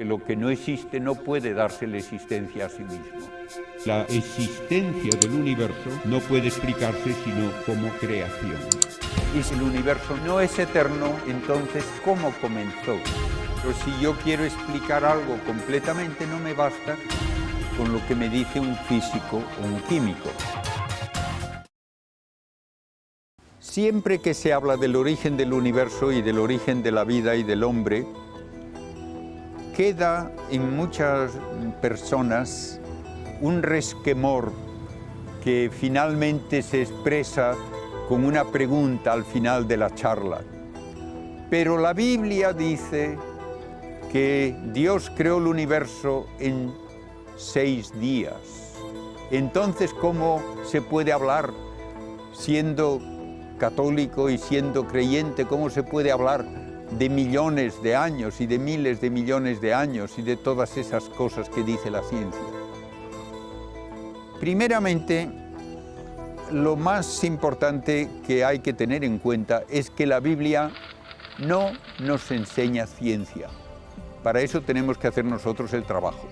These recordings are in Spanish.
que lo que no existe no puede darse la existencia a sí mismo. La existencia del universo no puede explicarse sino como creación. Y si el universo no es eterno, entonces ¿cómo comenzó? Pero si yo quiero explicar algo completamente, no me basta con lo que me dice un físico o un químico. Siempre que se habla del origen del universo y del origen de la vida y del hombre, queda en muchas personas un resquemor que finalmente se expresa con una pregunta al final de la charla. Pero la Biblia dice que Dios creó el universo en 6 días. Entonces, ¿cómo se puede hablar, siendo católico y siendo creyente, cómo se puede hablar de millones de años y de miles de millones de años y de todas esas cosas que dice la ciencia? Primeramente, lo más importante que hay que tener en cuenta es que la Biblia no nos enseña ciencia. Para eso tenemos que hacer nosotros el trabajo.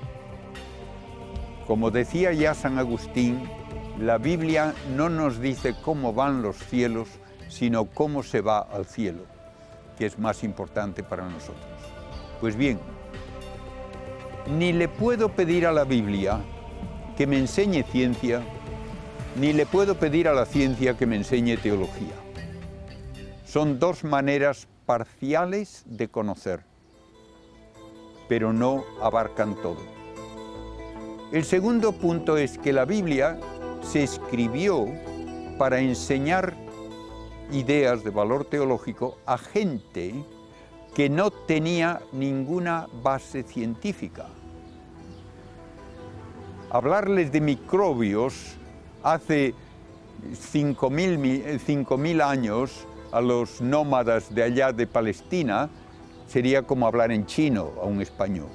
Como decía ya San Agustín, la Biblia no nos dice cómo van los cielos, sino cómo se va al cielo, que es más importante para nosotros. Pues bien, ni le puedo pedir a la Biblia que me enseñe ciencia, ni le puedo pedir a la ciencia que me enseñe teología. Son dos maneras parciales de conocer, pero no abarcan todo. El segundo punto es que la Biblia se escribió para enseñar ideas de valor teológico a gente que no tenía ninguna base científica. Hablarles de microbios hace 5.000 años a los nómadas de allá de Palestina sería como hablar en chino a un español.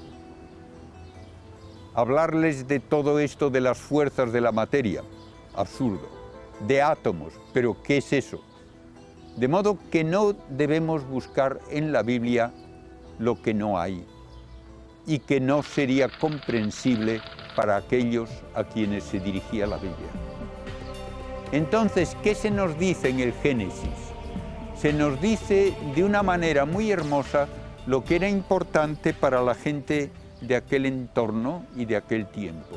Hablarles de todo esto de las fuerzas de la materia, absurdo. De átomos, pero ¿qué es eso? De modo que no debemos buscar en la Biblia lo que no hay y que no sería comprensible para aquellos a quienes se dirigía la Biblia. Entonces, ¿qué se nos dice en el Génesis? Se nos dice de una manera muy hermosa lo que era importante para la gente de aquel entorno y de aquel tiempo,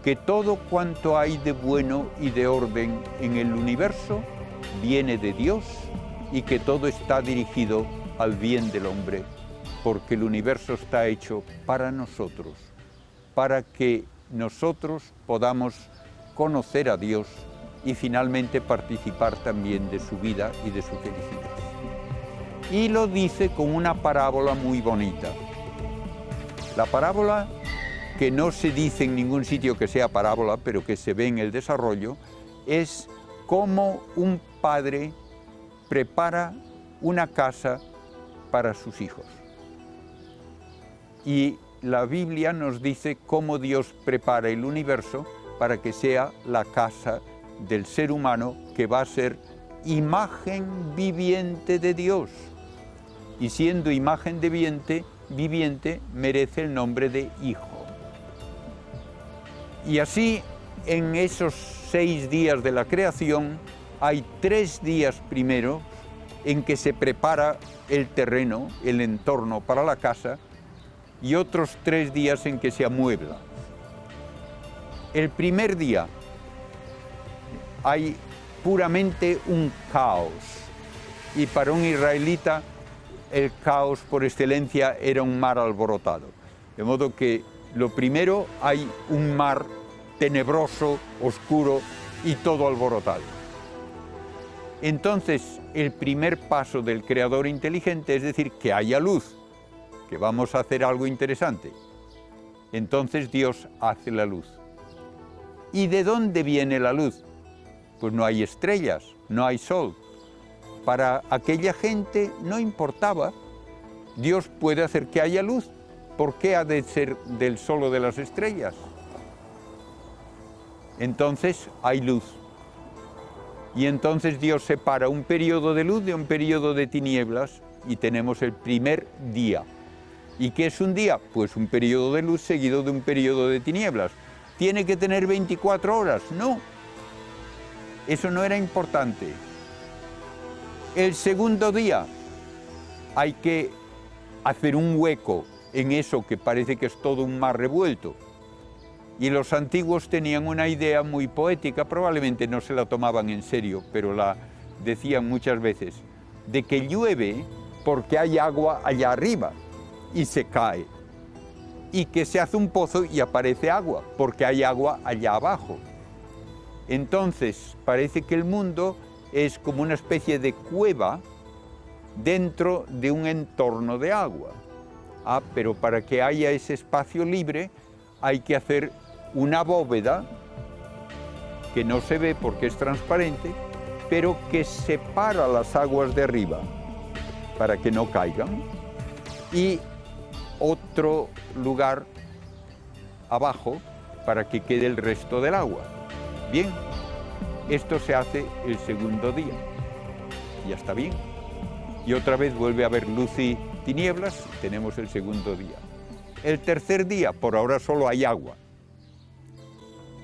que todo cuanto hay de bueno y de orden en el universo viene de Dios y que todo está dirigido al bien del hombre, porque el universo está hecho para nosotros, para que nosotros podamos conocer a Dios y finalmente participar también de su vida y de su felicidad. Y lo dice con una parábola muy bonita. La parábola, que no se dice en ningún sitio que sea parábola, pero que se ve en el desarrollo, es cómo un padre prepara una casa para sus hijos. Y la Biblia nos dice cómo Dios prepara el universo para que sea la casa del ser humano, que va a ser imagen viviente de Dios. Y siendo imagen viviente, merece el nombre de hijo. Y así, en esos 6 días de la creación, hay 3 días primero en que se prepara el terreno, el entorno para la casa, y otros 3 días en que se amuebla. El primer día hay puramente un caos, y para un israelita el caos por excelencia era un mar alborotado. De modo que lo primero, hay un mar tenebroso, oscuro y todo alborotado. Entonces, el primer paso del creador inteligente es decir que haya luz, que vamos a hacer algo interesante. Entonces Dios hace la luz. ¿Y de dónde viene la luz? Pues no hay estrellas, no hay sol. Para aquella gente no importaba. Dios puede hacer que haya luz. ¿Por qué ha de ser del sol o de las estrellas? Entonces hay luz. Y entonces Dios separa un periodo de luz de un periodo de tinieblas y tenemos el primer día. ¿Y qué es un día? Pues un periodo de luz seguido de un periodo de tinieblas. ¿Tiene que tener 24 horas? No. Eso no era importante. El segundo día hay que hacer un hueco en eso que parece que es todo un mar revuelto. Y los antiguos tenían una idea muy poética, probablemente no se la tomaban en serio, pero la decían muchas veces, de que llueve porque hay agua allá arriba y se cae. Y que se hace un pozo y aparece agua, porque hay agua allá abajo. Entonces, parece que el mundo es como una especie de cueva dentro de un entorno de agua. Pero para que haya ese espacio libre hay que hacer una bóveda que no se ve porque es transparente, pero que separa las aguas de arriba para que no caigan, y otro lugar abajo para que quede el resto del agua. Bien, esto se hace el segundo día. Ya está bien. Y otra vez vuelve a haber luz y tinieblas, tenemos el segundo día. El tercer día, por ahora solo hay agua.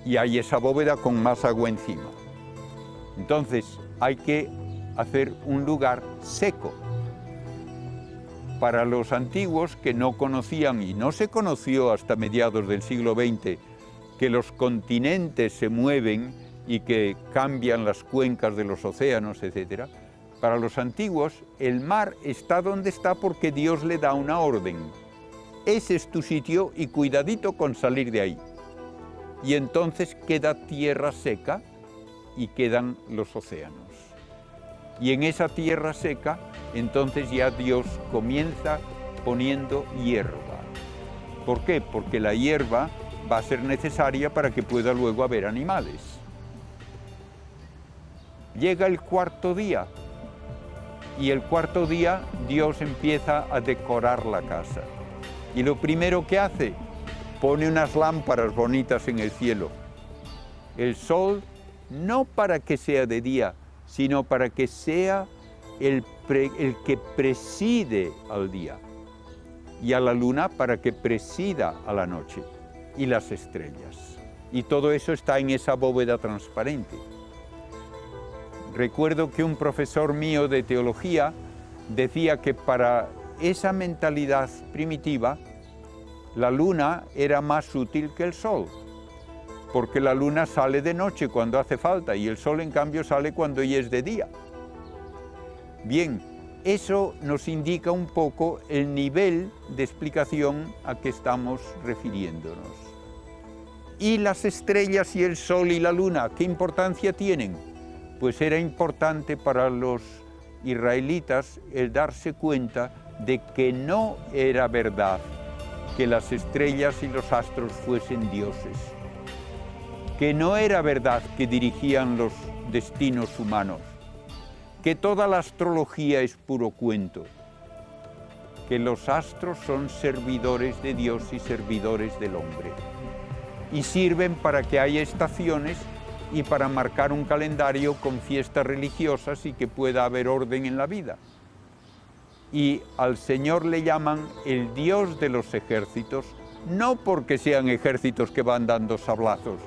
Y hay esa bóveda con más agua encima. Entonces hay que hacer un lugar seco. Para los antiguos que no conocían, y no se conoció hasta mediados del siglo XX, que los continentes se mueven y que cambian las cuencas de los océanos, etc. Para los antiguos, el mar está donde está porque Dios le da una orden. Ese es tu sitio y cuidadito con salir de ahí. Y entonces queda tierra seca y quedan los océanos. Y en esa tierra seca, entonces ya Dios comienza poniendo hierba. ¿Por qué? Porque la hierba va a ser necesaria para que pueda luego haber animales. Llega el cuarto día, y el cuarto día Dios empieza a decorar la casa. Y lo primero que hace, pone unas lámparas bonitas en el cielo. El sol, no para que sea de día, sino para que sea el que preside al día, y a la luna para que presida a la noche, y las estrellas. Y todo eso está en esa bóveda transparente. Recuerdo que un profesor mío de teología decía que para esa mentalidad primitiva, la luna era más útil que el sol, porque la luna sale de noche cuando hace falta y el sol en cambio sale cuando ya es de día. Bien, eso nos indica un poco el nivel de explicación a que estamos refiriéndonos. ¿Y las estrellas y el sol y la luna, qué importancia tienen? Pues era importante para los israelitas el darse cuenta de que no era verdad que las estrellas y los astros fuesen dioses, que no era verdad que dirigían los destinos humanos, que toda la astrología es puro cuento, que los astros son servidores de Dios y servidores del hombre, y sirven para que haya estaciones y para marcar un calendario con fiestas religiosas y que pueda haber orden en la vida. Y al Señor le llaman el Dios de los ejércitos, no porque sean ejércitos que van dando sablazos,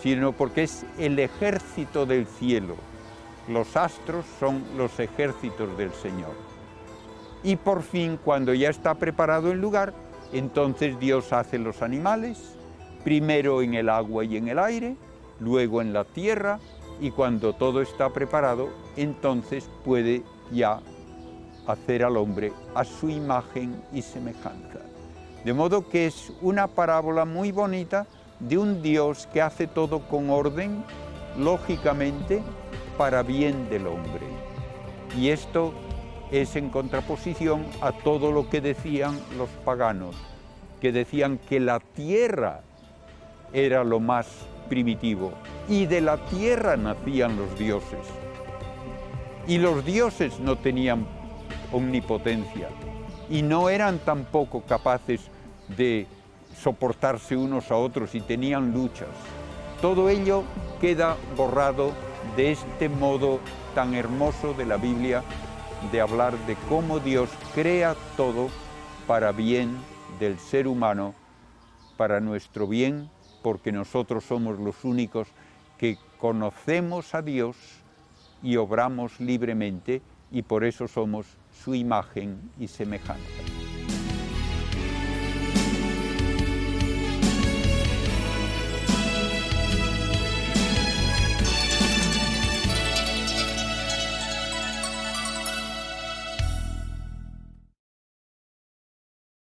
sino porque es el ejército del cielo. Los astros son los ejércitos del Señor. Y por fin, cuando ya está preparado el lugar, entonces Dios hace los animales, primero en el agua y en el aire, luego en la tierra, y cuando todo está preparado, entonces puede ya hacer al hombre a su imagen y semejanza. De modo que es una parábola muy bonita de un Dios que hace todo con orden, lógicamente, para bien del hombre. Y esto es en contraposición a todo lo que decían los paganos, que decían que la tierra era lo más primitivo, y de la tierra nacían los dioses. Y los dioses no tenían omnipotencia, y no eran tampoco capaces de soportarse unos a otros y tenían luchas. Todo ello queda borrado de este modo tan hermoso de la Biblia de hablar de cómo Dios crea todo para bien del ser humano, para nuestro bien, porque nosotros somos los únicos que conocemos a Dios y obramos libremente, y por eso somos su imagen y semejanza.